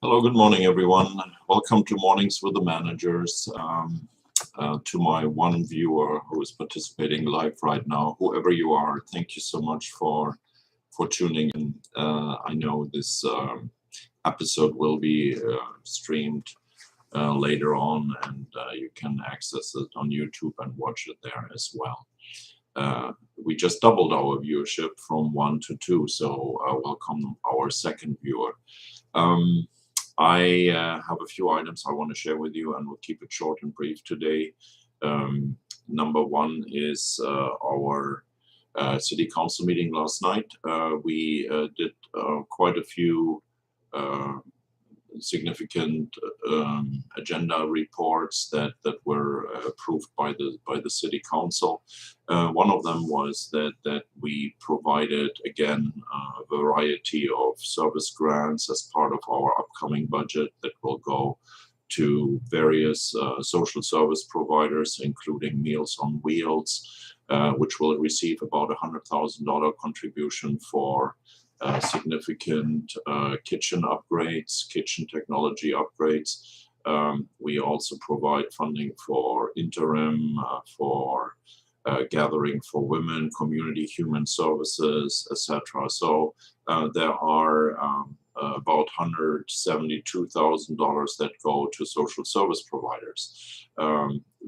Hello, good morning, everyone. Welcome to Mornings with the Managers. To my one viewer who is participating live right now, whoever you are, thank you so much for tuning in. I know this episode will be streamed later on, and you can access it on YouTube and watch it there as well. We just doubled our viewership from 1 to 2, so welcome our second viewer. I have a few items I want to share with you, and we'll keep it short and brief today. Number one is our city council meeting last night. We did quite a few significant agenda reports that were approved by the city council. One of them was that we provided again a variety of service grants as part of our upcoming budget that will go to various social service providers, including Meals on Wheels, which will receive about $100,000 contribution for significant kitchen upgrades, kitchen technology upgrades. We also provide funding for interim, for gathering for women, community human services, etc. So there are about $172,000 that go to social service providers.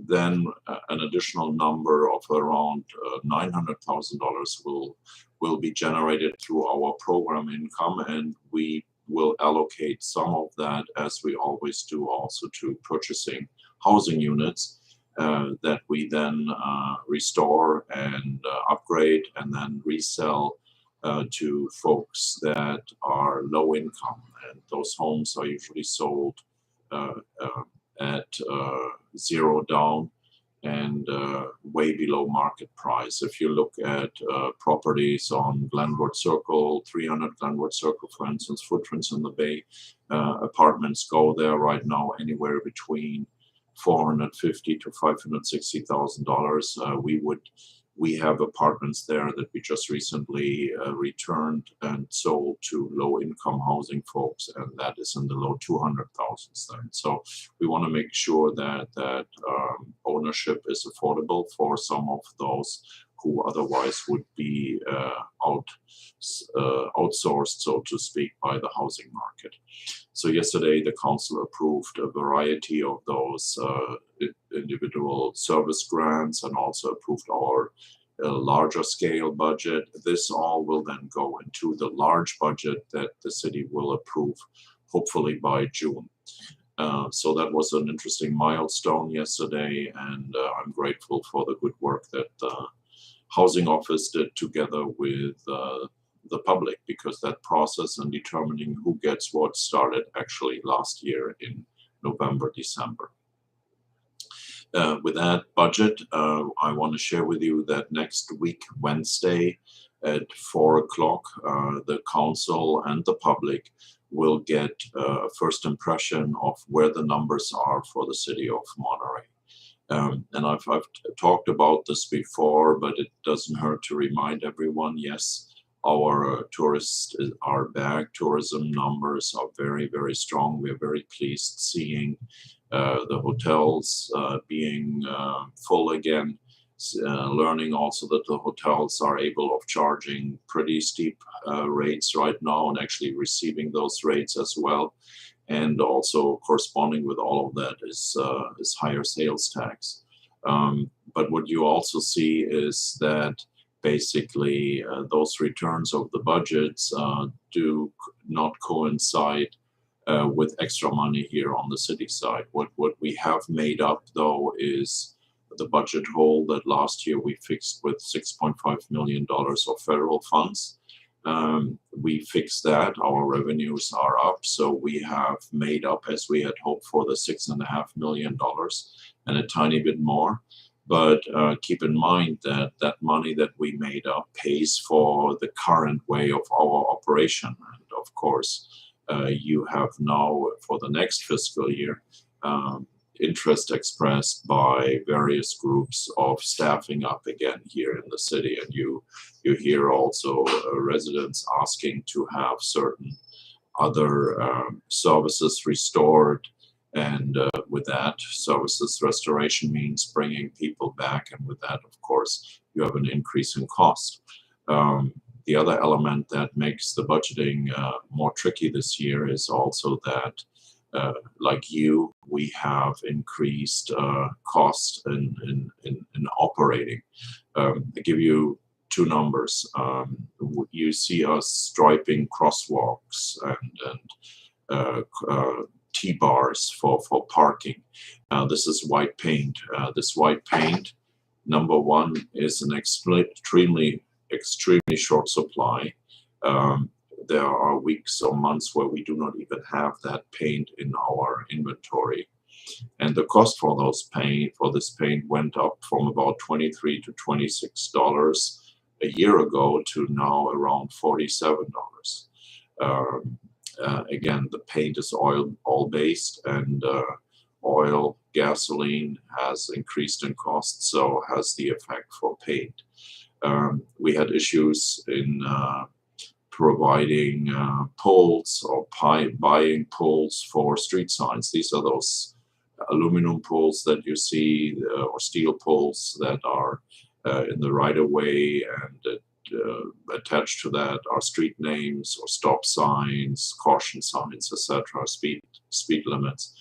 Then an additional number of around $900,000 will be generated through our program income, and we will allocate some of that, as we always do, also to purchasing housing units that we then restore and upgrade and then resell to folks that are low income. And those homes are usually sold at zero down and way below market price. If you look at properties on Glenwood Circle, 300 Glenwood Circle, for instance, footprints in the Bay, apartments go there right now anywhere between $450,000 to $560,000. We have apartments there that we just recently returned and sold to low-income housing folks, and that is in the low 200,000s then. So we want to make sure that ownership is affordable for some of those who otherwise would be outsourced, so to speak, by the housing market. So yesterday, the council approved a variety of those individual service grants and also approved our larger scale budget. This all will then go into the large budget that the city will approve, hopefully by June. So that was an interesting milestone yesterday, and I'm grateful for the good work that the Housing Office did together with the public, because that process and determining who gets what started actually last year in November, December. With that budget, I want to share with you that next week, Wednesday at 4 o'clock, the council and the public will get a first impression of where the numbers are for the city of Monterey. And I've talked about this before, but it doesn't hurt to remind everyone, yes, our tourists are back. Tourism numbers are very, very strong. We're very pleased seeing the hotels being full again, learning also that the hotels are able of charging pretty steep rates right now and actually receiving those rates as well. And also corresponding with all of that is higher sales tax. But what you also see is that basically those returns of the budgets do not coincide with extra money here on the city side. What we have made up, though, is the budget hole that last year we fixed with $6.5 million of federal funds. We fixed that. Our revenues are up, so we have made up, as we had hoped, for the $6.5 million and a tiny bit more. But keep in mind that that money that we made up pays for the current way of our operation. And of course, you have now, for the next fiscal year, interest expressed by various groups of staffing up again here in the city. And you hear also residents asking to have certain other services restored. And with that, services restoration means bringing people back. And with that, of course, you have an increase in cost. The other element that makes the budgeting more tricky this year is also that, like you, we have increased cost in operating. I give you two numbers. You see us striping crosswalks and T-bars for parking. This is white paint. This white paint, number one, is an extremely short supply. There are weeks or months where we do not even have that paint in our inventory. And the cost for this paint went up from about $23 to $26 a year ago to now around $47. Again, the paint is oil based, and oil, gasoline has increased in cost, so has the effect for paint. We had issues in providing poles or buying poles for street signs. These are those aluminum poles that you see, or steel poles that are in the right of way, and attached to that are street names or stop signs, caution signs, etc., speed limits.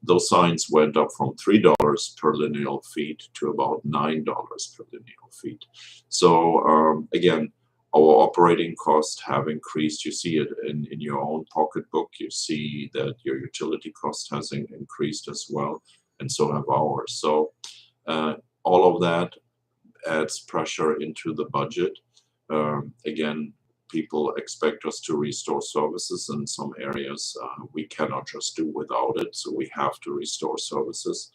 Those signs went up from $3 per lineal feet to about $9 per lineal feet. So again, our operating costs have increased. You see it in your own pocketbook. You see that your utility cost has increased as well, and so have ours. So all of that adds pressure into the budget. Again, people expect us to restore services in some areas. We cannot just do without it, so we have to restore services.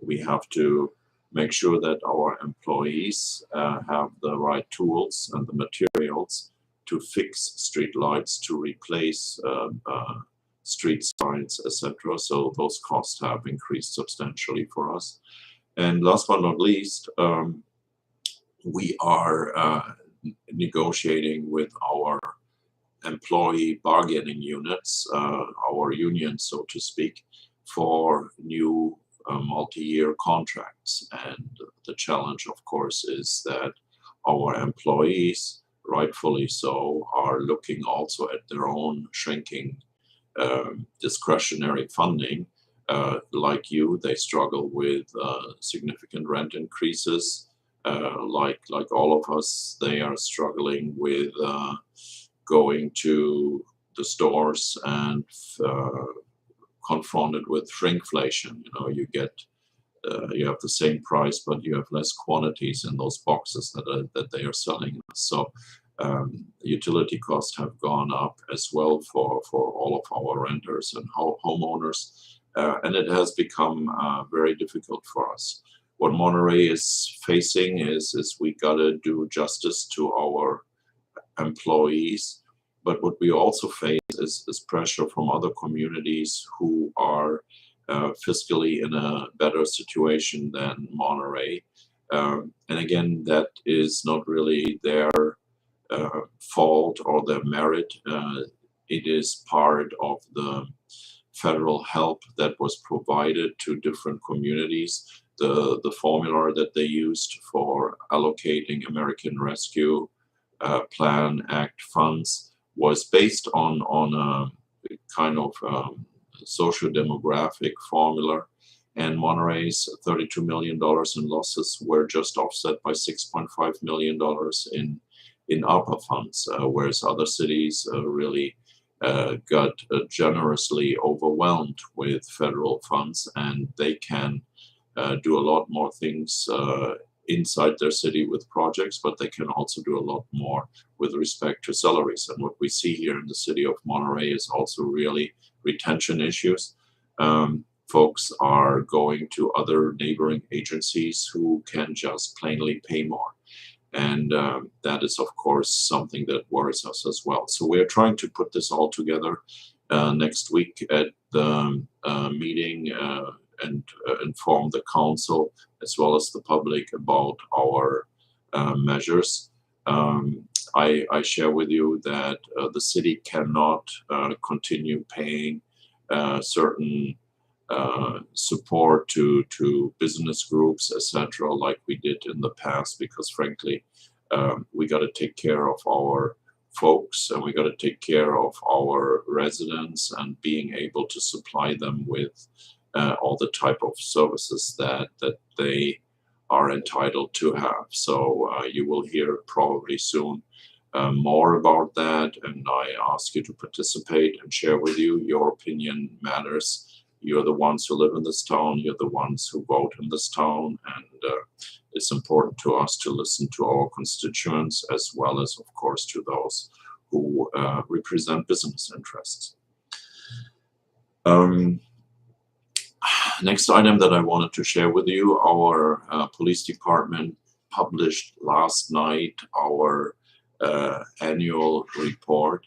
We have to make sure that our employees have the right tools and the materials to fix street lights, to replace street signs, etc. So those costs have increased substantially for us. And last but not least, we are negotiating with our employee bargaining units, our unions, so to speak, for new multi-year contracts. And the challenge, of course, is that our employees, rightfully so, are looking also at their own shrinking discretionary funding. Like you, they struggle with significant rent increases. Like all of us, they are struggling with going to the stores and confronted with shrinkflation. You know, you have the same price, but you have less quantities in those boxes that they are selling. So utility costs have gone up as well for all of our renters and homeowners, and it has become very difficult for us. What Monterey is facing is we gotta do justice to our employees, but what we also face is pressure from other communities who are fiscally in a better situation than Monterey. And again, that is not really their fault or their merit. It is part of the federal help that was provided to different communities. The formula that they used for allocating American Rescue Plan Act funds was based on a kind of social demographic formula, and Monterey's $32 million in losses were just offset by $6.5 million in ARPA funds, whereas other cities really got generously overwhelmed with federal funds, and they can do a lot more things inside their city with projects, but they can also do a lot more with respect to salaries. And what we see here in the city of Monterey is also really retention issues. Folks are going to other neighboring agencies who can just plainly pay more. And that is, of course, something that worries us as well. So we're trying to put this all together next week at the meeting and inform the council as well as the public about our measures. I share with you that the city cannot continue paying certain support to business groups, etc., like we did in the past, because frankly, we got to take care of our folks, and we got to take care of our residents and being able to supply them with all the type of services that they are entitled to have. So you will hear probably soon more about that, and I ask you to participate and share with you. Your opinion matters. You're the ones who live in this town. You're the ones who vote in this town, and it's important to us to listen to our constituents, as well as, of course, to those who represent business interests. Next item that I wanted to share with you, our police department published last night our annual report.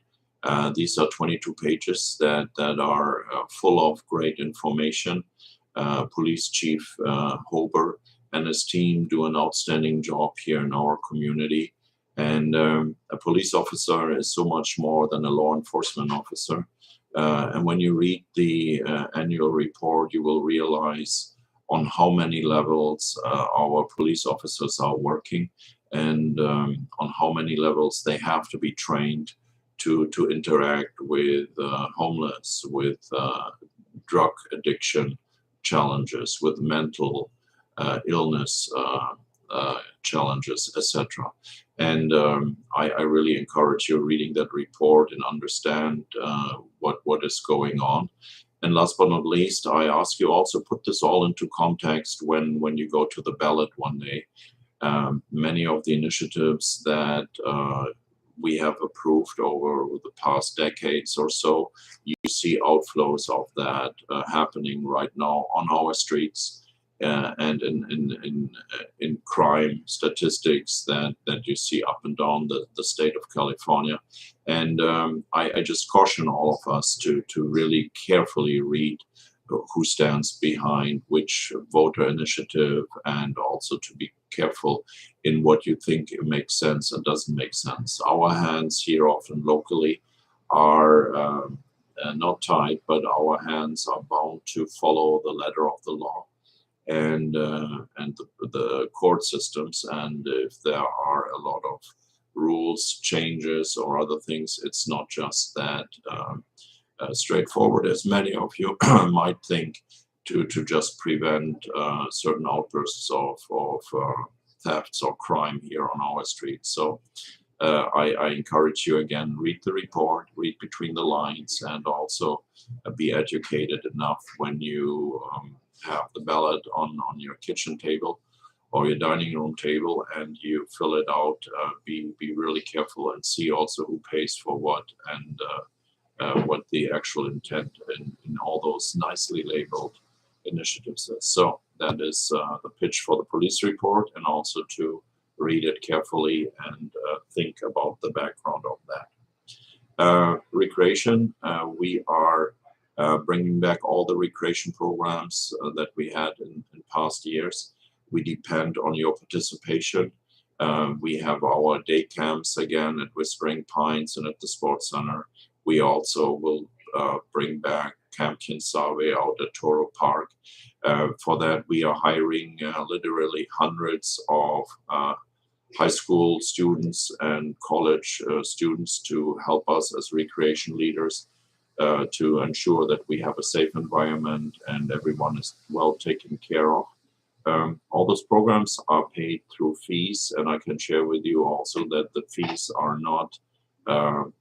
These are 22 pages that are full of great information. Police Chief Hober and his team do an outstanding job here in our community. And a police officer is so much more than a law enforcement officer. And when you read the annual report, you will realize on how many levels our police officers are working, and on how many levels they have to be trained to interact with homeless, with drug addiction challenges, with mental illness challenges, etc. And I really encourage you reading that report and understand what is going on. And last but not least, I ask you also put this all into context when you go to the ballot one day. Many of the initiatives that we have approved over the past decades or so, you see outflows of that happening right now on our streets. And in crime statistics that you see up and down the state of California. And I just caution all of us to really carefully read who stands behind which voter initiative, and also to be careful in what you think makes sense and doesn't make sense. Our hands here, often locally, are not tied, but our hands are bound to follow the letter of the law and the court systems. And if there are a lot of rules changes or other things, it's not just that straightforward as many of you might think, to just prevent certain outbursts of thefts or crime here on our streets. So I encourage you again, read the report, read between the lines, and also be educated enough when you have the ballot on your kitchen table or your dining room table, and you fill it out. Be really careful and see also who pays for what, and what the actual intent in all those nicely labeled initiatives is. So that is the pitch for the police report, and also to read it carefully and think about the background of that. Recreation, we are bringing back all the recreation programs that we had in past years. We depend on your participation. We have our day camps again at Whispering Pines and at the Sports Center. We also will bring back Camp Kinsawe out at Toro Park. For that, we are hiring literally hundreds of high school students and college students to help us as recreation leaders to ensure that we have a safe environment and everyone is well taken care of. All those programs are paid through fees, and I can share with you also that the fees are not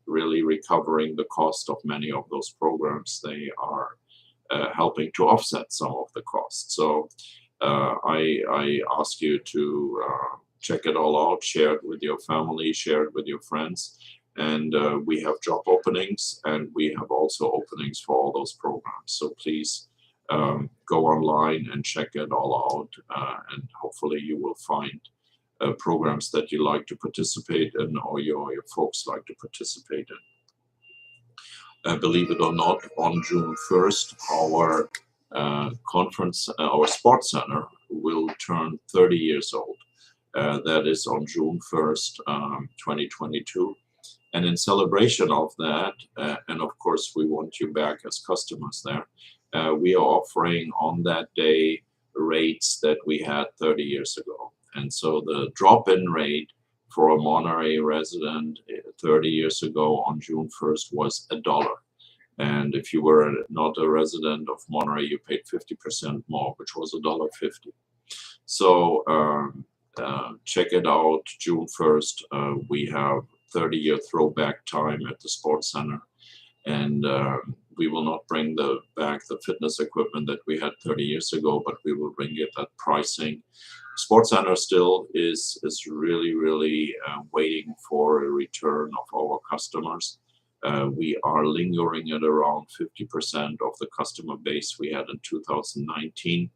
really recovering the cost of many of those programs. They are helping to offset some of the costs. So I ask you to check it all out, share it with your family, share it with your friends. And we have job openings, and we have also openings for all those programs. So please go online and check it all out, and hopefully you will find programs that you like to participate in, or your folks like to participate in. Believe it or not, on June 1st, our conference, our sports center will turn 30 years old. That is on June 1st, 2022. And in celebration of that, and of course we want you back as customers there, we are offering on that day rates that we had 30 years ago. And so the drop-in rate for a Monterey resident 30 years ago on June 1st was $1. And if you were not a resident of Monterey, you paid 50% more, which was $1.50. So check it out, June 1st. We have 30-year throwback time at the Sports Center. And we will not bring back the fitness equipment that we had 30 years ago, but we will bring it at pricing. Sports Center still is really, really waiting for a return of our customers. We are lingering at around 50% of the customer base we had in 2019.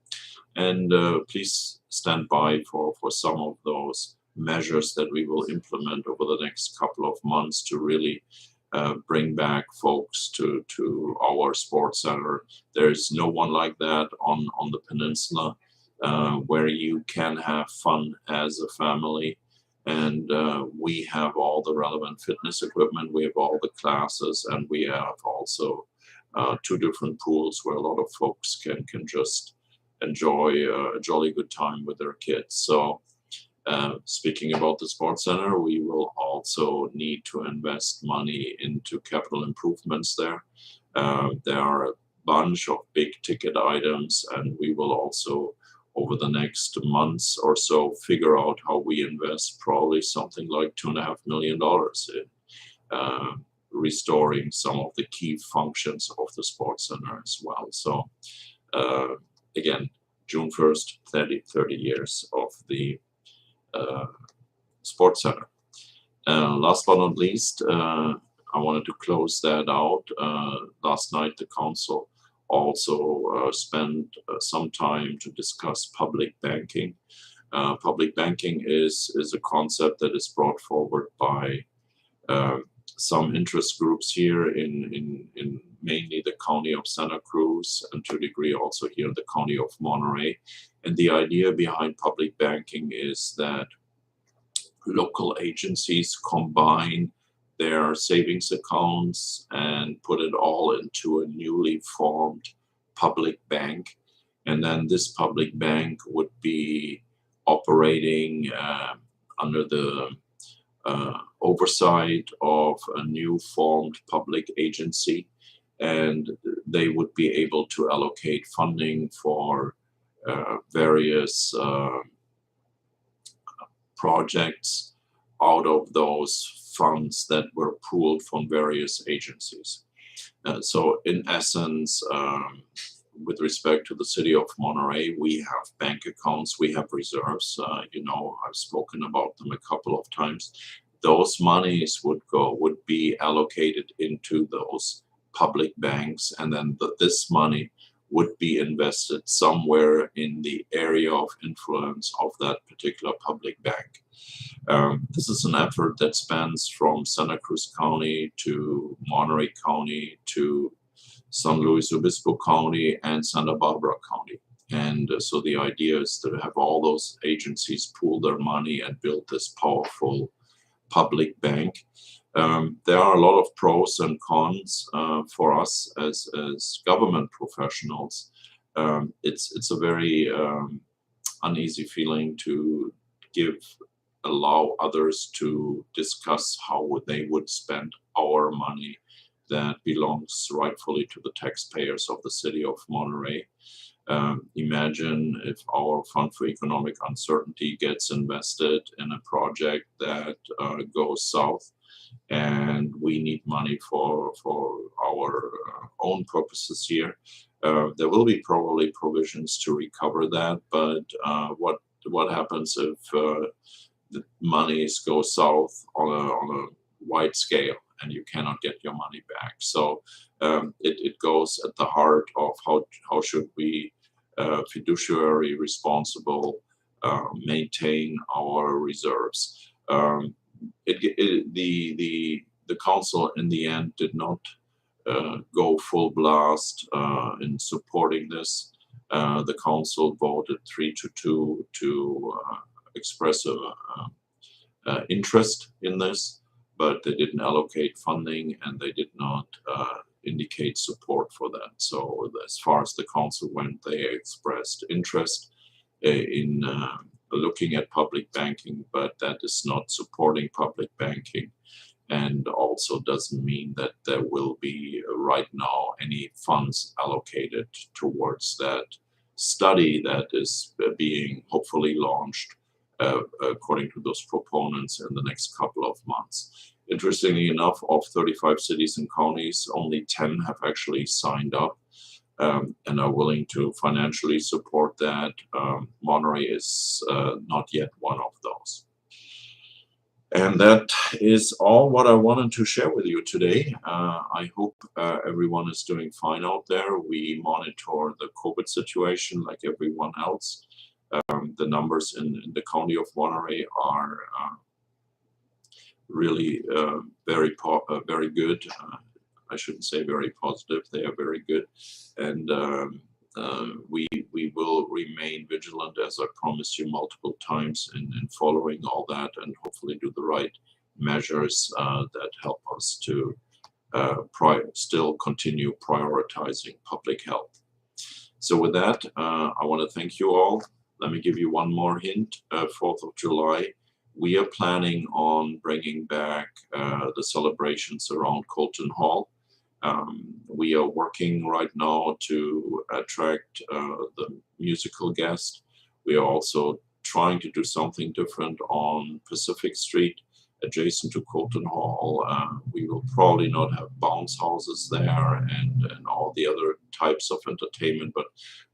And please stand by for some of those measures that we will implement over the next couple of months to really bring back folks to our Sports Center. There's no one like that on the peninsula where you can have fun as a family. And we have all the relevant fitness equipment, we have all the classes, and we have also 2 different pools where a lot of folks can just enjoy a jolly good time with their kids. So speaking about the Sports Center, we will also need to invest money into capital improvements there. There are a bunch of big ticket items, and we will also, over the next months or so, figure out how we invest probably something like $2.5 million in restoring some of the key functions of the Sports Center as well. So again, June 1st, 30 years of the Sports Center. Last but not least, I wanted to close that out. Last night, the council also spent some time to discuss public banking. Public banking is a concept that is brought forward by some interest groups here in mainly the county of Santa Cruz, and to a degree also here in the county of Monterey. And the idea behind public banking is that local agencies combine their savings accounts and put it all into a newly formed public bank. And then this public bank would be operating under the oversight of a new formed public agency. And they would be able to allocate funding for various projects out of those funds that were pooled from various agencies. So in essence, with respect to the city of Monterey, we have bank accounts, we have reserves. I've spoken about them a couple of times. Those monies would be allocated into those public banks, and then this money would be invested somewhere in the area of influence of that particular public bank. This is an effort that spans from Santa Cruz County to Monterey County to San Luis Obispo County and Santa Barbara County. And so the idea is to have all those agencies pool their money and build this powerful public bank. There are a lot of pros and cons for us as government professionals. It's a very uneasy feeling to allow others to discuss how they would spend our money that belongs rightfully to the taxpayers of the city of Monterey. Imagine if our Fund for Economic Uncertainty gets invested in a project that goes south, and we need money for our own purposes here. There will be probably provisions to recover that, but what happens if the monies go south on a wide scale and you cannot get your money back? So it goes at the heart of how should we fiduciary responsible maintain our reserves. The council in the end did not go full blast in supporting this. The council voted 3-2 to express interest in this, but they didn't allocate funding and they did not indicate support for that. So as far as the council went, they expressed interest in looking at public banking, but that is not supporting public banking, and also doesn't mean that there will be right now any funds allocated towards that study that is being hopefully launched according to those proponents in the next couple of months. Interestingly enough, of 35 cities and counties, only 10 have actually signed up and are willing to financially support that. Monterey is not yet one of those. And that is all what I wanted to share with you today. I hope everyone is doing fine out there. We monitor the COVID situation like everyone else. The numbers in the county of Monterey are really very good. I shouldn't say very positive, they are very good. And we will remain vigilant, as I promised you multiple times, in following all that, and hopefully do the right measures that help us to still continue prioritizing public health. So with that, I want to thank you all. Let me give you one more hint. 4th of July, we are planning on bringing back the celebrations around Colton Hall. We are working right now to attract the musical guest. We are also trying to do something different on Pacific Street, adjacent to Colton Hall. We will probably not have bounce houses there and all the other types of entertainment, but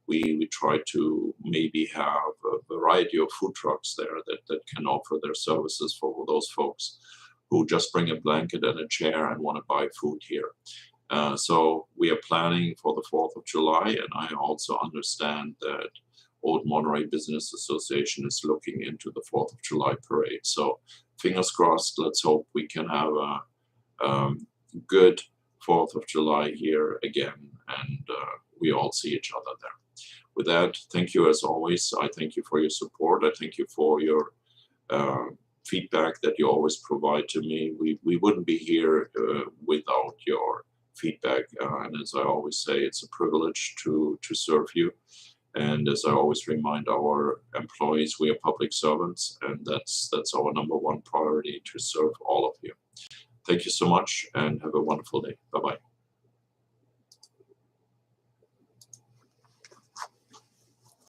we try to maybe have a variety of food trucks there that can offer their services for those folks who just bring a blanket and a chair and want to buy food here. So we are planning for the 4th of July, and I also understand that Old Monterey Business Association is looking into the 4th of July parade. So fingers crossed, let's hope we can have a good 4th of July here again, and we all see each other there. With that, thank you as always. I thank you for your support. I thank you for your feedback that you always provide to me. We wouldn't be here without your feedback, and as I always say, it's a privilege to serve you. And as I always remind our employees, we are public servants, and that's our #1 priority, to serve all of you. Thank you so much, and have a wonderful day.